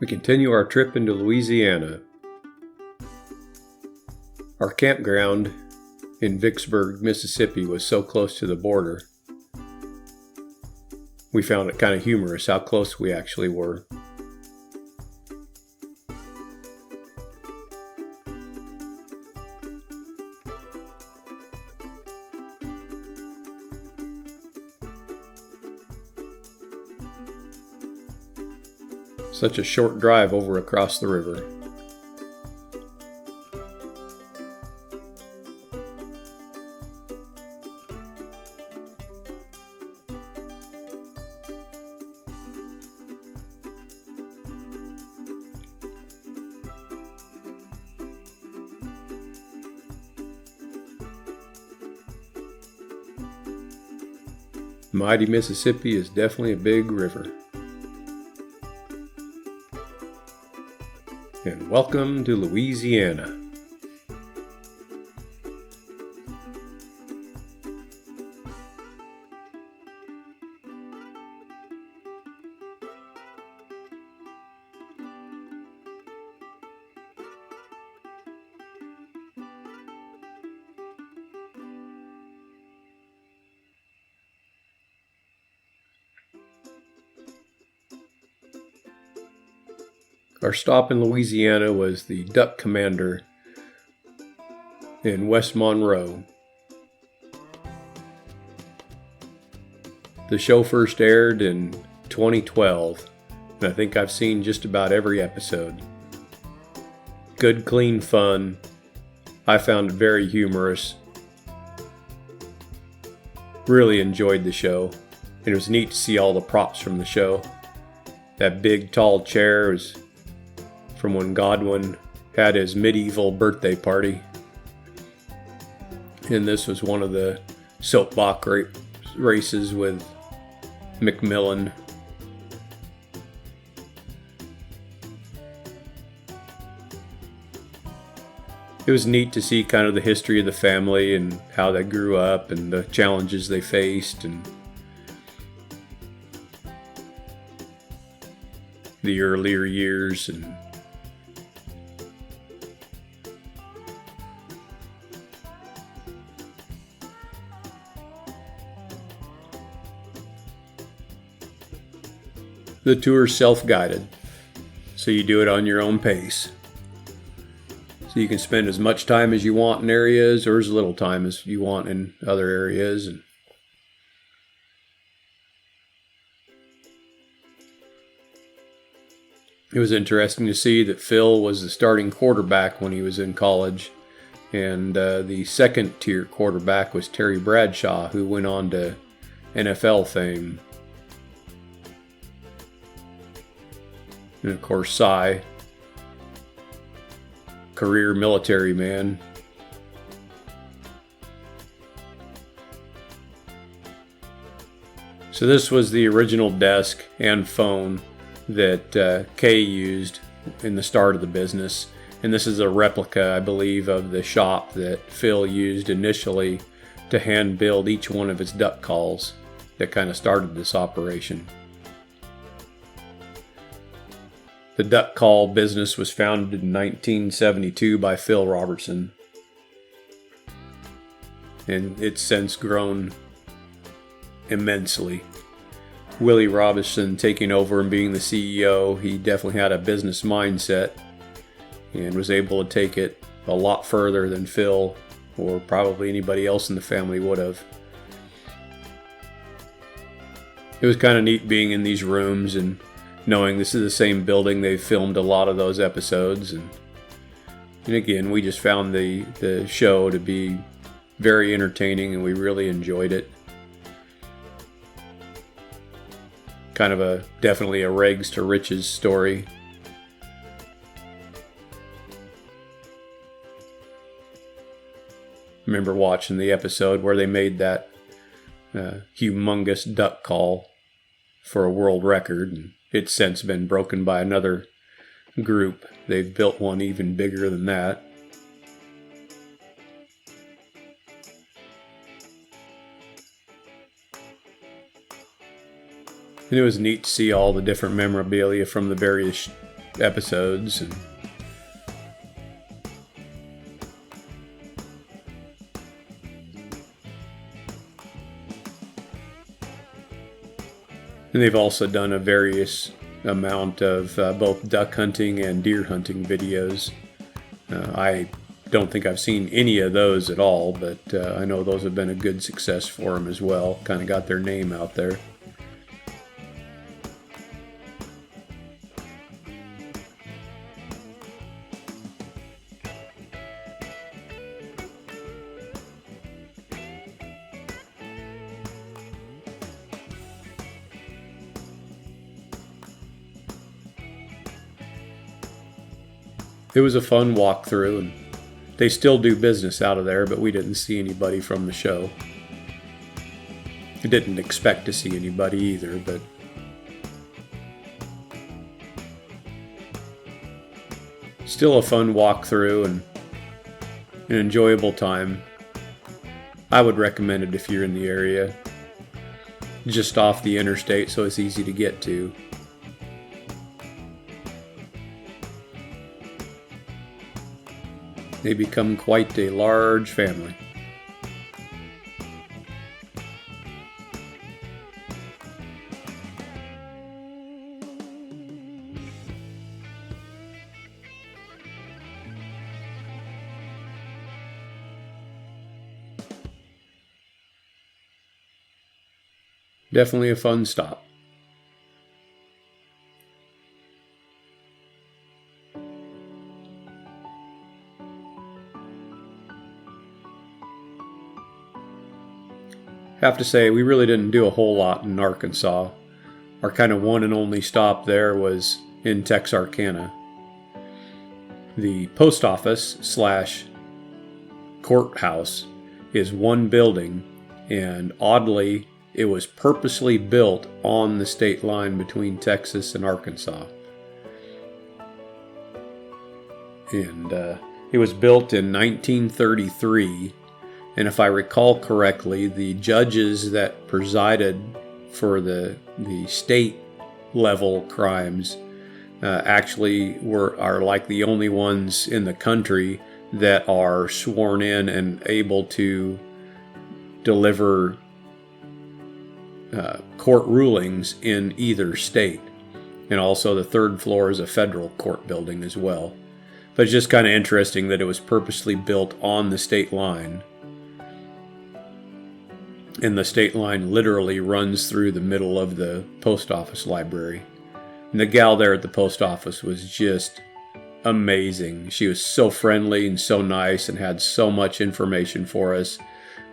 We continue our trip into Louisiana. Our campground in Vicksburg, Mississippi was so close to the border. We found it kind of humorous how close we actually were. Such a short drive over across the river. Mighty Mississippi is definitely a big river. And welcome to Louisiana. Our stop in Louisiana was the Duck Commander in West Monroe. The show first aired in 2012, and I think I've seen just about every episode. Good, clean fun. I found it very humorous. Really enjoyed the show, and it was neat to see all the props from the show. That big, tall chair was from when Godwin had his medieval birthday party. And this was one of the soapbox races with Macmillan. It was neat to see kind of the history of the family and how they grew up and the challenges they faced and the earlier years. And the tour's self-guided, so you do it on your own pace. So you can spend as much time as you want in areas or as little time as you want in other areas. And it was interesting to see that Phil was the starting quarterback when he was in college, and the second-tier quarterback was Terry Bradshaw, who went on to NFL fame. And of course, Cy, career military man. So this was the original desk and phone that Kay used in the start of the business. And this is a replica, I believe, of the shop that Phil used initially to hand build each one of his duck calls that kind of started this operation. The duck call business was founded in 1972 by Phil Robertson, and it's since grown immensely. Willie Robertson taking over and being the CEO, he definitely had a business mindset and was able to take it a lot further than Phil or probably anybody else in the family would have. It was kind of neat being in these rooms and knowing this is the same building they filmed a lot of those episodes. And again, we just found the show to be very entertaining and we really enjoyed it. Kind of definitely a rags to riches story. Remember watching the episode where they made that humongous duck call for a world record, and it's since been broken by another group. They've built one even bigger than that. And it was neat to see all the different memorabilia from the various episodes. And they've also done a various amount of both duck hunting and deer hunting videos. I don't think I've seen any of those at all, but I know those have been a good success for them as well. Kind of got their name out there. It was a fun walkthrough, and they still do business out of there, but we didn't see anybody from the show. I didn't expect to see anybody either, but still a fun walkthrough and an enjoyable time. I would recommend it if you're in the area, just off the interstate, so it's easy to get to. They become quite a large family. Definitely a fun stop. Have to say, we really didn't do a whole lot in Arkansas. Our kind of one and only stop there was in Texarkana. The post office / courthouse is one building, and oddly, it was purposely built on the state line between Texas and Arkansas. And it was built in 1933. And if I recall correctly, the judges that presided for the state level crimes actually are like the only ones in the country that are sworn in and able to deliver court rulings in either state. And also the third floor is a federal court building as well. But it's just kind of interesting that it was purposely built on the state line. And the state line literally runs through the middle of the post office library. And the gal there at the post office was just amazing. She was so friendly and so nice and had so much information for us.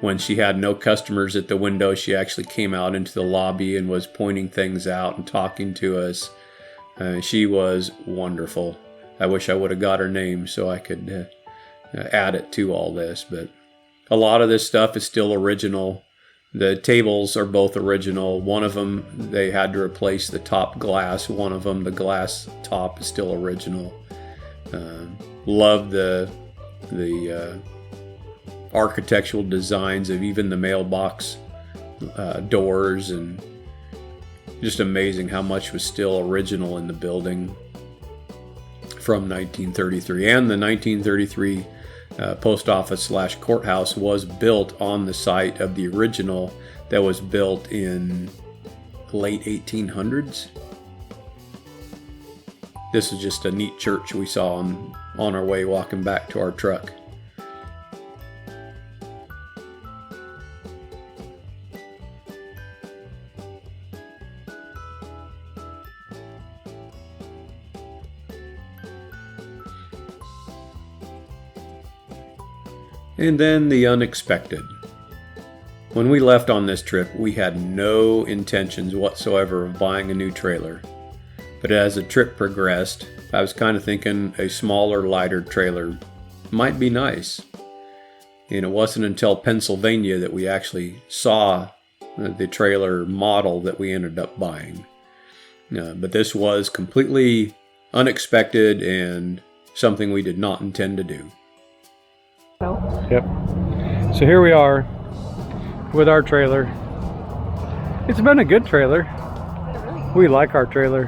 When she had no customers at the window, she actually came out into the lobby and was pointing things out and talking to us. She was wonderful. I wish I would have got her name so I could add it to all this. But a lot of this stuff is still original. The tables are both original. One of them, they had to replace the top glass. One of them, the glass top is still original. Love the architectural designs of even the mailbox doors, and just amazing how much was still original in the building from 1933. And the 1933 post office / courthouse was built on the site of the original that was built in the late 1800s. This is just a neat church we saw on our way walking back to our truck. And then the unexpected. When we left on this trip, we had no intentions whatsoever of buying a new trailer. But as the trip progressed, I was kind of thinking a smaller, lighter trailer might be nice. And it wasn't until Pennsylvania that we actually saw the trailer model that we ended up buying. But this was completely unexpected and something we did not intend to do. Yep. So here we are with our trailer. It's been a good trailer. We like our trailer.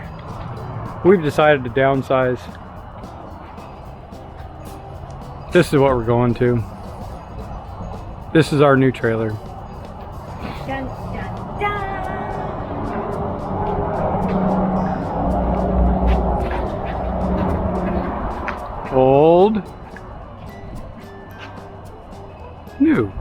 we've decided to downsize. This is what we're going to. This is our new trailer. Dun, dun, dun. Old. New.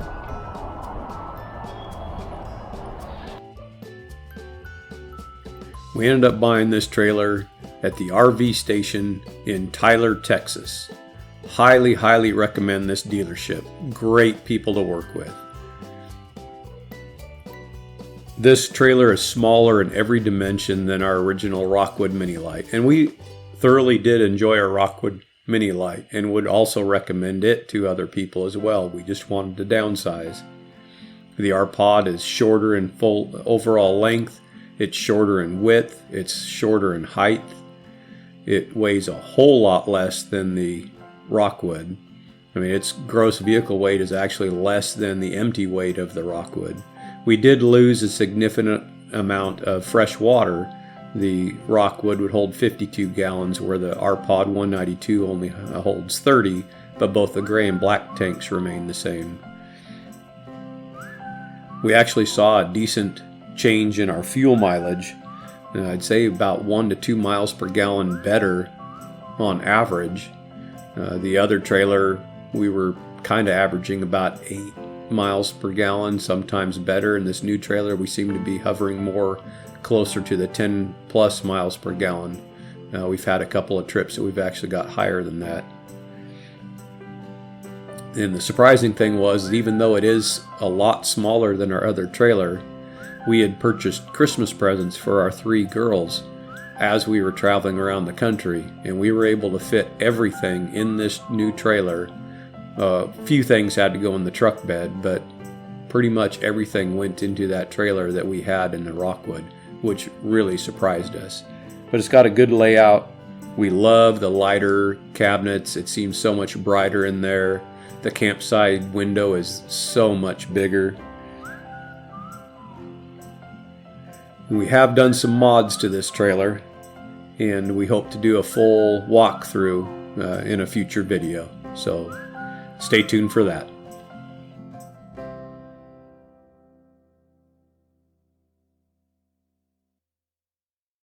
We ended up buying this trailer at the RV station in Tyler, Texas. Highly, highly recommend this dealership. Great people to work with. This trailer is smaller in every dimension than our original Rockwood Mini Lite, and we thoroughly did enjoy our Rockwood Mini Lite and would also recommend it to other people as well. We just wanted to downsize. The R-Pod is shorter in full overall length. It's shorter in width. It's shorter in height. It weighs a whole lot less than the Rockwood. I mean, its gross vehicle weight is actually less than the empty weight of the Rockwood. We did lose a significant amount of fresh water. The Rockwood would hold 52 gallons, where the R-Pod 192 only holds 30, but both the gray and black tanks remain the same. We actually saw a decent change in our fuel mileage. I'd say about 1 to 2 miles per gallon better on average. The other trailer, we were kind of averaging about 8 miles per gallon, sometimes better. In this new trailer, we seem to be hovering more closer to the 10 plus miles per gallon. We've had a couple of trips that we've actually got higher than that. And the surprising thing was, even though it is a lot smaller than our other trailer, we had purchased Christmas presents for our 3 girls as we were traveling around the country, and we were able to fit everything in this new trailer. A few things had to go in the truck bed, but pretty much everything went into that trailer that we had in the Rockwood, which really surprised us. But it's got a good layout. We love the lighter cabinets. It seems so much brighter in there. The campsite window is so much bigger. We have done some mods to this trailer, and we hope to do a full walkthrough in a future video. So stay tuned for that.